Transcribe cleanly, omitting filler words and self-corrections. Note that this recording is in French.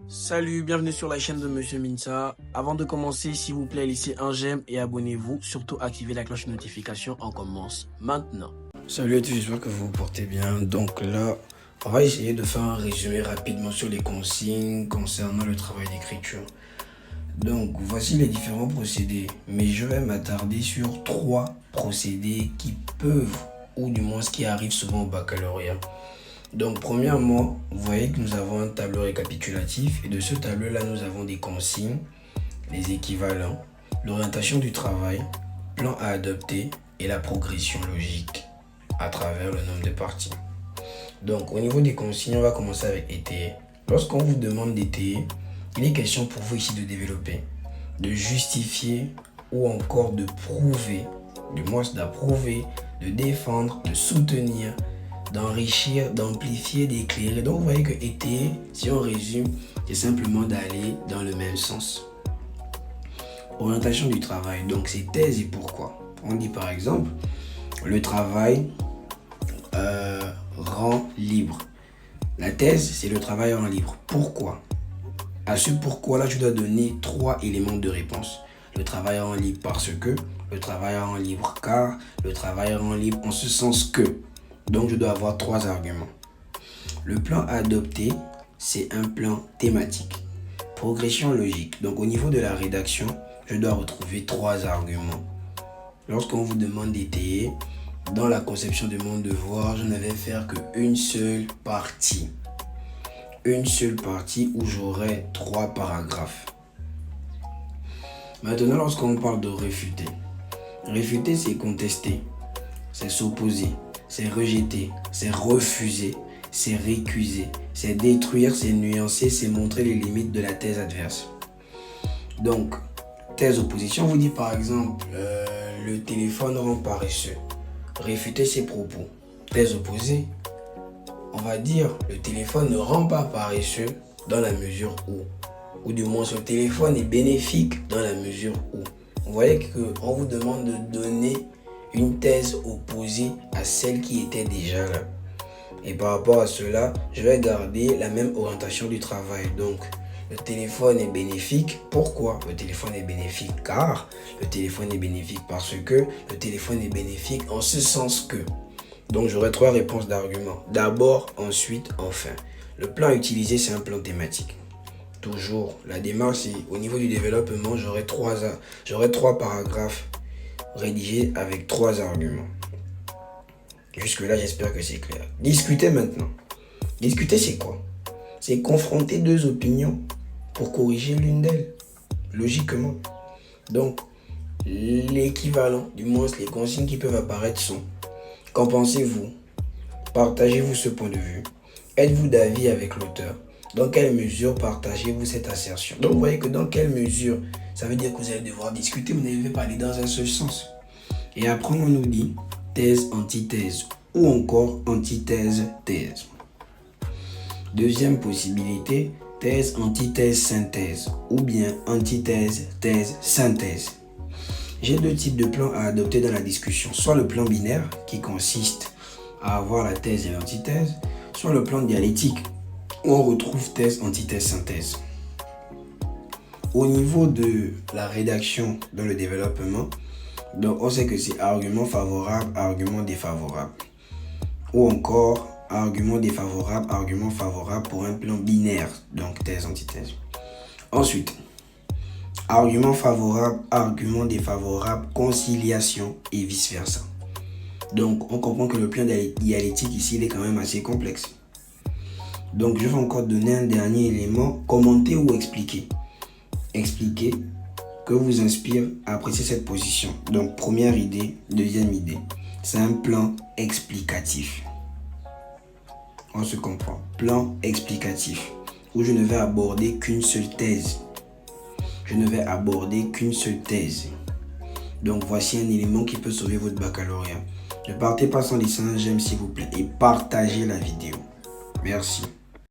Salut, bienvenue sur la chaîne de Monsieur Minsa. Avant de commencer, s'il vous plaît, laissez un j'aime et abonnez-vous. Surtout, activez la cloche de notification. On commence maintenant. Salut à tous, j'espère que vous vous portez bien. Donc là, on va essayer de faire un résumé rapidement sur les consignes concernant le travail d'écriture. Donc, voici les différents procédés. Mais je vais m'attarder sur 3 procédés qui peuvent, ou du moins ce qui arrive souvent au baccalauréat. Donc, premièrement, vous voyez que nous avons un tableau récapitulatif et de ce tableau-là, nous avons des consignes, les équivalents, l'orientation du travail, plan à adopter et la progression logique à travers le nombre de parties. Donc, au niveau des consignes, on va commencer avec étayer. Lorsqu'on vous demande d'étayer, il est question pour vous ici de développer, de justifier ou encore de prouver, du moins d'approuver, de défendre, de soutenir, d'enrichir, d'amplifier, d'éclairer. Donc vous voyez que étayer, si on résume, c'est simplement d'aller dans le même sens. Orientation du travail, donc c'est thèse et pourquoi. On dit par exemple, le travail rend libre. La thèse, c'est le travail rend libre. Pourquoi? À ce pourquoi-là, je dois donner 3 éléments de réponse. Le travail rend libre parce que, le travail rend libre car, le travail rend libre en ce sens que. Donc, je dois avoir 3 arguments. Le plan à adopter, c'est un plan thématique. Progression logique. Donc, au niveau de la rédaction, je dois retrouver 3 arguments. Lorsqu'on vous demande d'étayer, dans la conception de mon devoir, je ne vais faire qu'une seule partie. Une seule partie où j'aurai 3 paragraphes. Maintenant, lorsqu'on parle de réfuter, réfuter, c'est contester, c'est s'opposer. C'est rejeter, c'est refuser, c'est récuser, c'est détruire, c'est nuancer, c'est montrer les limites de la thèse adverse. Donc, thèse opposition, on vous dit par exemple, le téléphone rend paresseux. Réfuter ses propos. Thèse opposée, on va dire, le téléphone ne rend pas paresseux dans la mesure où. Ou du moins, ce téléphone est bénéfique dans la mesure où. Vous voyez qu'on vous demande de donner une thèse opposée à celle qui était déjà là. Et par rapport à cela, je vais garder la même orientation du travail. Donc, le téléphone est bénéfique. Pourquoi? Le téléphone est bénéfique car le téléphone est bénéfique parce que le téléphone est bénéfique en ce sens que. Donc, j'aurai 3 réponses d'arguments. D'abord, ensuite, enfin. Le plan utilisé, c'est un plan thématique. Toujours, la démarche, c'est au niveau du développement, j'aurai 3 paragraphes rédigé avec 3 arguments. Jusque-là, j'espère que c'est clair. Discuter maintenant. Discuter, c'est quoi? C'est confronter 2 opinions pour corriger l'une d'elles, logiquement. Donc, l'équivalent, du moins les consignes qui peuvent apparaître sont: qu'en pensez-vous? Partagez-vous ce point de vue? Êtes-vous d'avis avec l'auteur? Dans quelle mesure partagez-vous cette assertion? Donc, vous voyez que dans quelle mesure, ça veut dire que vous allez devoir discuter, vous n'allez pas aller dans un seul sens. Et après, on nous dit thèse, antithèse ou encore antithèse, thèse. Deuxième possibilité, thèse, antithèse, synthèse ou bien antithèse, thèse, synthèse. J'ai 2 types de plans à adopter dans la discussion. Soit le plan binaire qui consiste à avoir la thèse et l'antithèse, soit le plan dialectique où on retrouve thèse, antithèse, synthèse. Au niveau de la rédaction dans le développement, donc on sait que c'est argument favorable, argument défavorable. Ou encore argument défavorable, argument favorable pour un plan binaire, donc thèse, antithèse. Ensuite, argument favorable, argument défavorable, conciliation et vice-versa. Donc on comprend que le plan dialectique ici, il est quand même assez complexe. Donc je vais encore donner un dernier élément, commenter ou expliquer. Expliquer que vous inspire à apprécier cette position. Donc première idée, deuxième idée. C'est un plan explicatif. On se comprend. Plan explicatif où je ne vais aborder qu'une seule thèse. Je ne vais aborder qu'une seule thèse. Donc voici un élément qui peut sauver votre baccalauréat. Ne partez pas sans laisser un j'aime s'il vous plaît et partagez la vidéo. Merci.